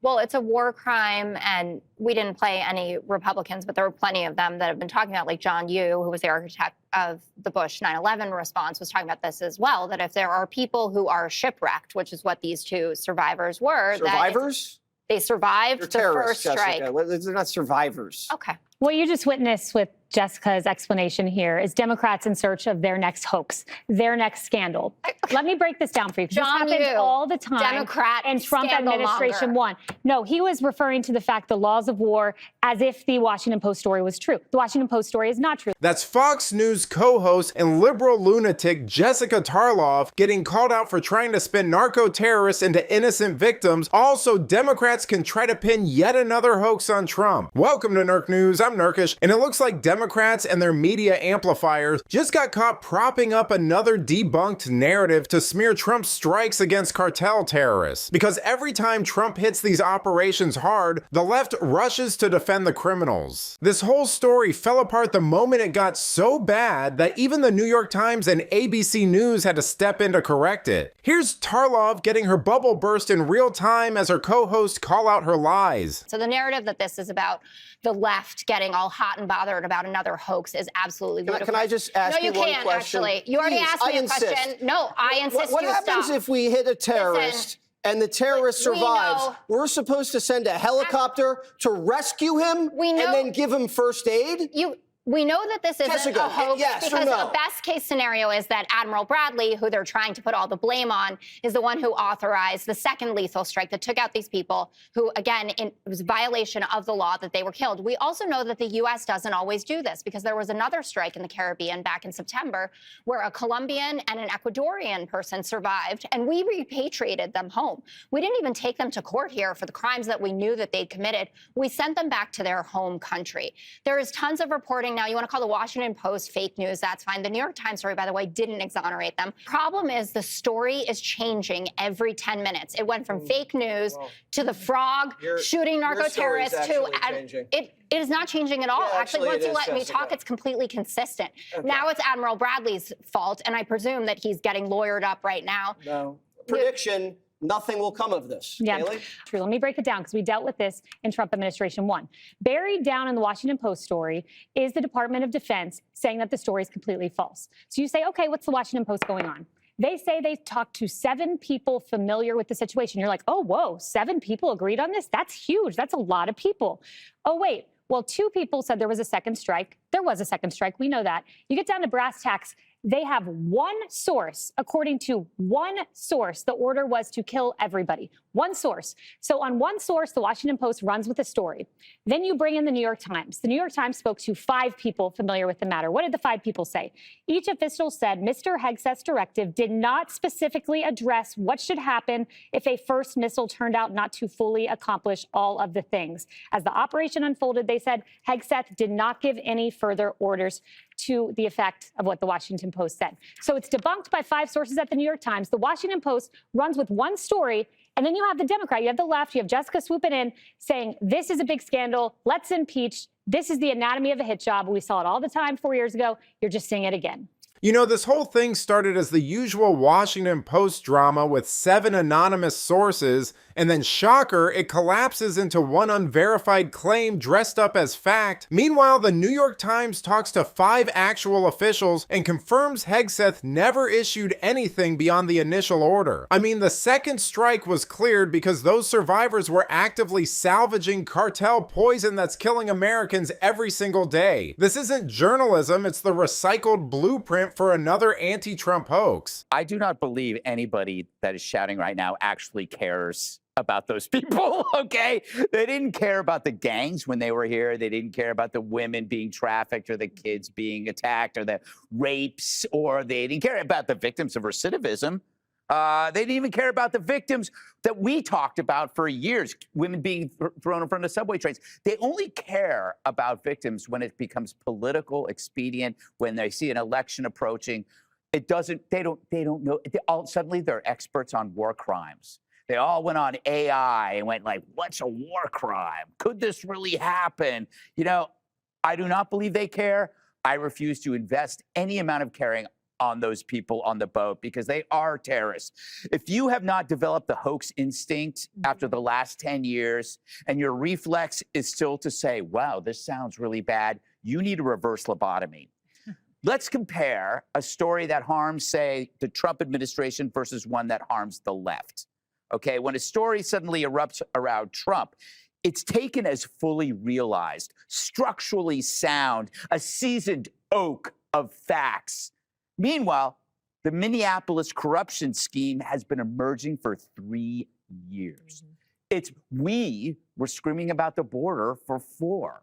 Well, it's a war crime, and we didn't play any Republicans, but there were plenty of them that have been talking about, like John Yoo, who was the architect of the Bush 9/11 response, was talking about this as well, that if there are people who are shipwrecked, which is what these two survivors were. Survivors? They survived the first strike. Jessica. They're not survivors. Okay. What you just witnessed with Jessica's explanation here is Democrats in search of their next hoax, their next scandal. Let me break this down for you, because this happens all the time. Democrat and Trump administration won. No, he was referring to the fact the laws of war as if the Washington Post story was true. The Washington Post story is not true. That's Fox News co-host and liberal lunatic Jessica Tarlov getting called out for trying to spin narco-terrorists into innocent victims. Also, Democrats can try to pin yet another hoax on Trump. Welcome to Nerk News. I'm Nerkish, and it looks like Democrats and their media amplifiers just got caught propping up another debunked narrative to smear Trump's strikes against cartel terrorists. Because every time Trump hits these operations hard, the left rushes to defend the criminals. This whole story fell apart the moment it got so bad that even the New York Times and ABC News had to step in to correct it. Here's Tarlov getting her bubble burst in real time as her co-hosts call out her lies. So the narrative that this is about the left getting all hot and bothered about another hoax is absolutely ludicrous. Can I just ask you one question? No, you can't, actually. You already asked me a question. No, I insist What happens if we hit a terrorist and the terrorist survives? We're supposed to send a helicopter to rescue him and then give him first aid? We know that this isn't a hoax because no? a best case scenario is that Admiral Bradley, who they're trying to put all the blame on, is the one who authorized the second lethal strike that took out these people who, again, it was a violation of the law that they were killed. We also know that the U.S. doesn't always do this because there was another strike in the Caribbean back in September where a Colombian and an Ecuadorian person survived, and we repatriated them home. We didn't even take them to court here for the crimes that we knew that they'd committed. We sent them back to their home country. There is tons of reporting now. You want to call the Washington Post fake news, that's fine. The New York Times story, by the way, didn't exonerate them. Problem is the story is changing every 10 minutes. It went from fake news to the frog shooting narco-terrorists to... It is not changing at all. Actually, once you let me talk, it's completely consistent. Now it's Admiral Bradley's fault, and I presume that he's getting lawyered up right now. No. Prediction. Nothing will come of this. Yeah, Kayleigh? True. Let me break it down because we dealt with this in Trump administration 1. Buried down in the Washington Post story is the Department of Defense saying that the story is completely false. So you say, okay, what's the Washington Post going on? They say they talked to 7 people familiar with the situation. You're like, oh, whoa, 7 people agreed on this? That's huge. That's a lot of people. Oh, wait. Well, 2 people said there was a second strike. There was a second strike. We know that. You get down to brass tacks. They have one source. According to one source, the order was to kill everybody. One source. So on one source, the Washington Post runs with a story. Then you bring in the New York Times. The New York Times spoke to 5 people familiar with the matter. What did the 5 people say? Each official said Mr. Hegseth's directive did not specifically address what should happen if a first missile turned out not to fully accomplish all of the things. As the operation unfolded, they said Hegseth did not give any further orders to the effect of what the Washington Post said. So it's debunked by 5 sources at the New York Times. The Washington Post runs with one story, and then you have the Democrat, you have the left, you have Jessica swooping in saying, this is a big scandal, let's impeach, this is the anatomy of a hit job. We saw it all the time 4 years ago. You're just seeing it again. You know, this whole thing started as the usual Washington Post drama with 7 anonymous sources, and then shocker, it collapses into one unverified claim dressed up as fact. Meanwhile, the New York Times talks to 5 actual officials and confirms Hegseth never issued anything beyond the initial order. I mean, the second strike was cleared because those survivors were actively salvaging cartel poison that's killing Americans every single day. This isn't journalism, it's the recycled blueprint for another anti-Trump hoax. I do not believe anybody that is shouting right now actually cares about those people, okay? They didn't care about the gangs when they were here. They didn't care about the women being trafficked or the kids being attacked or the rapes, or they didn't care about the victims of recidivism. They didn't even care about the victims that we talked about for years, women being thrown in front of subway trains. They only care about victims when it becomes political expedient, when they see an election approaching. They don't know. Suddenly they're experts on war crimes. They all went on AI and went like, what's a war crime? Could this really happen? You know, I do not believe they care. I refuse to invest any amount of caring on those people on the boat because they are terrorists. If you have not developed the hoax instinct after the last 10 years and your reflex is still to say, wow, this sounds really bad, you need a reverse lobotomy. Let's compare a story that harms, say, the Trump administration versus one that harms the left. Okay, when a story suddenly erupts around Trump, it's taken as fully realized, structurally sound, a seasoned oak of facts. Meanwhile, the Minneapolis corruption scheme has been emerging for 3 years. We were screaming about the border for 4.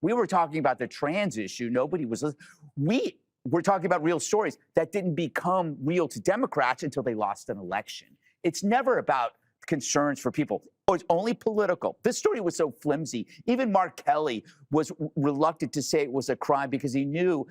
We were talking about the trans issue. Nobody was listening. We were talking about real stories that didn't become real to Democrats until they lost an election. It's never about concerns for people. Oh, it's only political. This story was so flimsy. Even Mark Kelly was reluctant to say it was a crime because he knew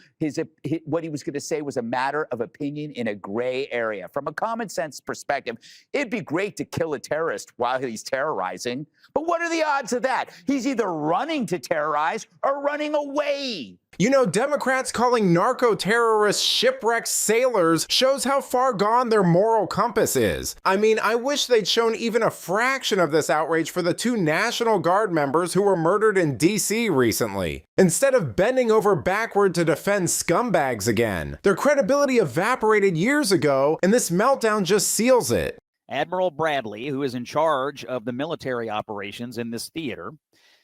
what he was going to say was a matter of opinion in a gray area. From a common sense perspective, it'd be great to kill a terrorist while he's terrorizing. But what are the odds of that? He's either running to terrorize or running away. You know, Democrats calling narco-terrorists shipwrecked sailors shows how far gone their moral compass is. I mean, I wish they'd shown even a fraction of this outrage for the 2 National Guard members who were murdered in D.C. recently. Instead of bending over backward to defend scumbags again. Their credibility evaporated years ago, and this meltdown just seals it. Admiral Bradley, who is in charge of the military operations in this theater,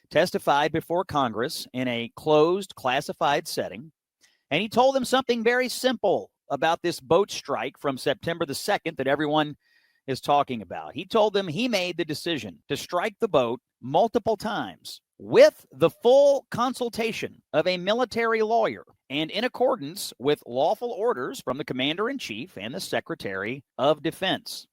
testified before Congress in a closed, classified setting, and he told them something very simple about this boat strike from September the 2nd that everyone is talking about. He told them he made the decision to strike the boat multiple times with the full consultation of a military lawyer and in accordance with lawful orders from the Commander-in-Chief and the Secretary of Defense.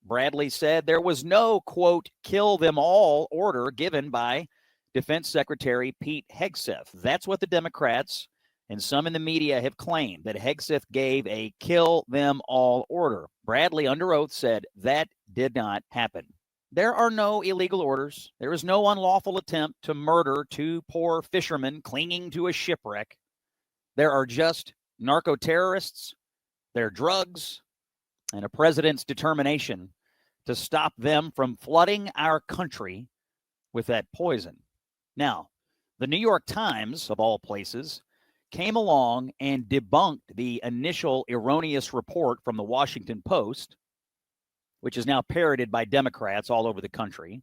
Bradley said there was no, quote, kill them all order given by Defense Secretary Pete Hegseth. That's what the Democrats and some in the media have claimed, that Hegseth gave a kill them all order. Bradley, under oath, said that did not happen. There are no illegal orders. There is no unlawful attempt to murder 2 poor fishermen clinging to a shipwreck. There are just narco-terrorists, their drugs, and a president's determination to stop them from flooding our country with that poison. Now, the New York Times, of all places, came along and debunked the initial erroneous report from the Washington Post, which is now parroted by Democrats all over the country,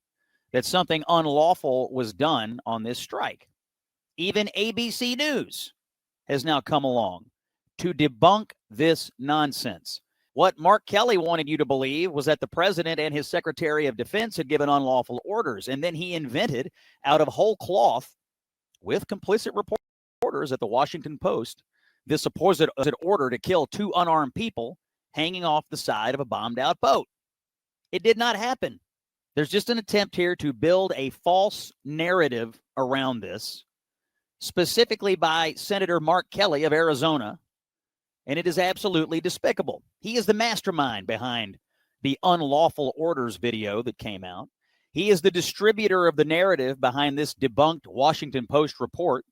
that something unlawful was done on this strike. Even ABC News has now come along to debunk this nonsense. What Mark Kelly wanted you to believe was that the president and his Secretary of Defense had given unlawful orders, and then he invented out of whole cloth, with complicit reporters at the Washington Post, this supposed order to kill 2 unarmed people hanging off the side of a bombed-out boat. It did not happen. There's just an attempt here to build a false narrative around this, specifically by Senator Mark Kelly of Arizona, and it is absolutely despicable. He is the mastermind behind the unlawful orders video that came out. He is the distributor of the narrative behind this debunked Washington Post report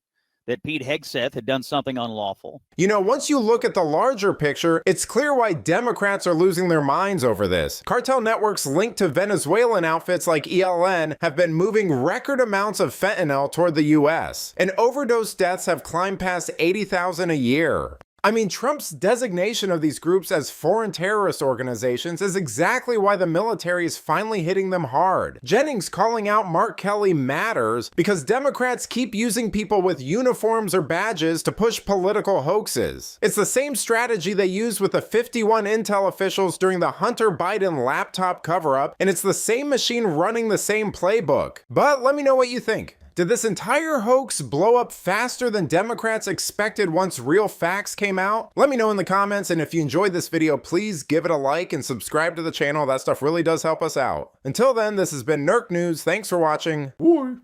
that Pete Hegseth had done something unlawful. You know, once you look at the larger picture, it's clear why Democrats are losing their minds over this. Cartel networks linked to Venezuelan outfits like ELN have been moving record amounts of fentanyl toward the US, and overdose deaths have climbed past 80,000 a year. I mean, Trump's designation of these groups as foreign terrorist organizations is exactly why the military is finally hitting them hard. Jennings calling out Mark Kelly matters because Democrats keep using people with uniforms or badges to push political hoaxes. It's the same strategy they used with the 51 intel officials during the Hunter Biden laptop cover-up, and it's the same machine running the same playbook. But let me know what you think. Did this entire hoax blow up faster than Democrats expected once real facts came out? Let me know in the comments, and if you enjoyed this video, please give it a like and subscribe to the channel. That stuff really does help us out. Until then, this has been Nerk News. Thanks for watching. Bye.